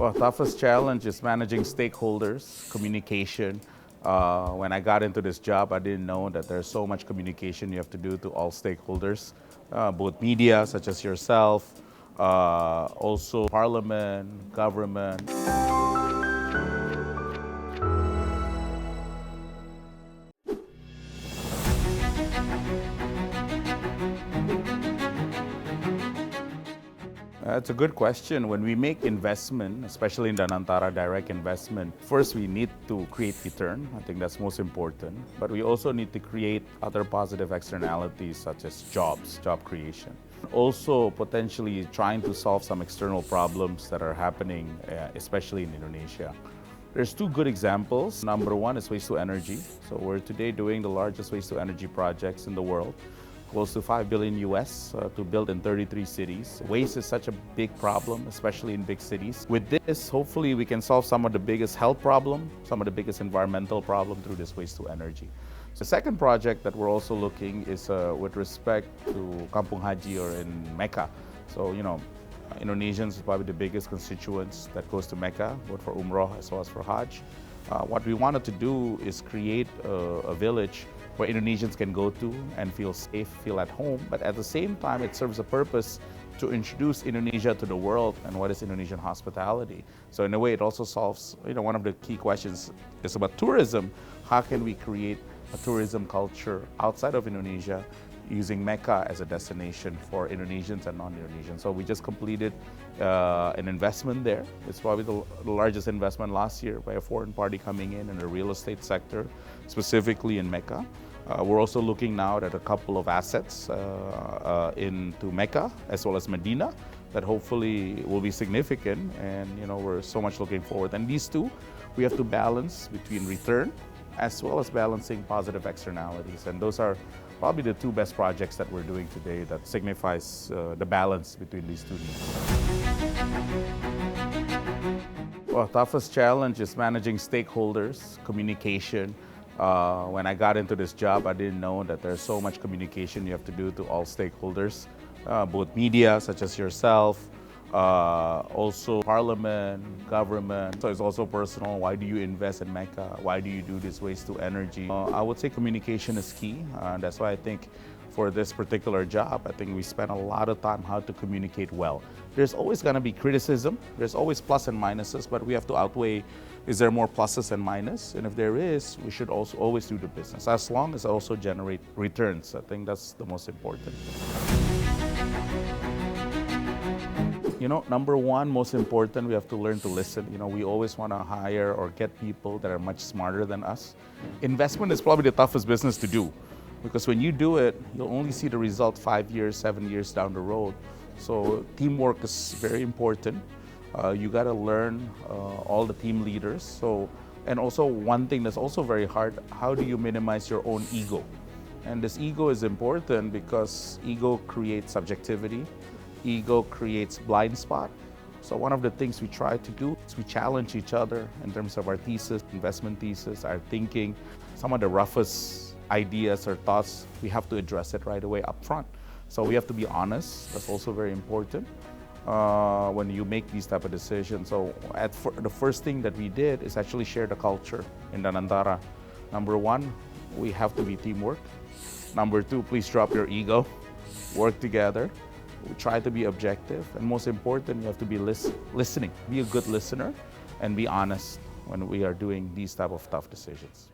Well, toughest challenge is managing stakeholders, communication. When I got into this job, I didn't know that there's so much communication you have to do to all stakeholders, both media, such as yourself, also parliament, government. That's a good question. When we make investment, especially in Danantara direct investment, first we need to create return. I think that's most important. But we also need to create other positive externalities such as jobs, job creation. Also potentially trying to solve some external problems that are happening, especially in Indonesia. There's two good examples. Number one is waste to energy. So we're today doing the largest waste to energy projects in the world. Close to $5 billion US to build in 33 cities. Waste is such a big problem, especially in big cities. With this, hopefully we can solve some of the biggest health problem, some of the biggest environmental problem through this waste to energy. So the second project that we're also looking is with respect to Kampung Haji or in Mecca. So, Indonesians is probably the biggest constituents that goes to Mecca, both for Umrah as well as for Hajj. What we wanted to do is create a village where Indonesians can go to and feel safe, feel at home, but at the same time it serves a purpose to introduce Indonesia to the world and what is Indonesian hospitality. So in a way it also solves, one of the key questions is about tourism. How can we create a tourism culture outside of Indonesia using Mecca as a destination for Indonesians and non-Indonesians? So we just completed an investment there. It's probably the largest investment last year by a foreign party coming in the real estate sector, specifically in Mecca. We're also looking now at a couple of assets into Mecca as well as Medina that hopefully will be significant, and we're so much looking forward. And these two, we have to balance between return as well as balancing positive externalities, and those are probably the two best projects that we're doing today that signifies the balance between these two needs. Well, toughest challenge is managing stakeholders, communication. When I got into this job, I didn't know that there's so much communication you have to do to all stakeholders, both media, such as yourself, also parliament, government. So it's also personal. Why do you invest in Mecca? Why do you do this waste to energy? I would say communication is key. That's why I think for this particular job, I think we spend a lot of time how to communicate well. There's always going to be criticism. There's always plus and minuses, but we have to outweigh, is there more pluses and minuses? And if there is, we should also always do the business, as long as it also generate returns. I think that's the most important. Number one, most important, we have to learn to listen. We always want to hire or get people that are much smarter than us. Investment is probably the toughest business to do, because when you do it, you'll only see the result 5 years, 7 years down the road. So teamwork is very important. You got to learn all the team leaders. And also one thing that's also very hard, how do you minimize your own ego? And this ego is important because ego creates subjectivity. Ego creates blind spot. So one of the things we try to do is we challenge each other in terms of our thesis, investment thesis, our thinking. Some of the roughest ideas or thoughts, we have to address it right away up front. So we have to be honest. That's also very important when you make these type of decisions. So the first thing that we did is actually share the culture in Danantara. Number one, we have to be teamwork. Number two, please drop your ego, work together. We try to be objective, and most important, you have to be listening. Be a good listener and be honest when we are doing these type of tough decisions.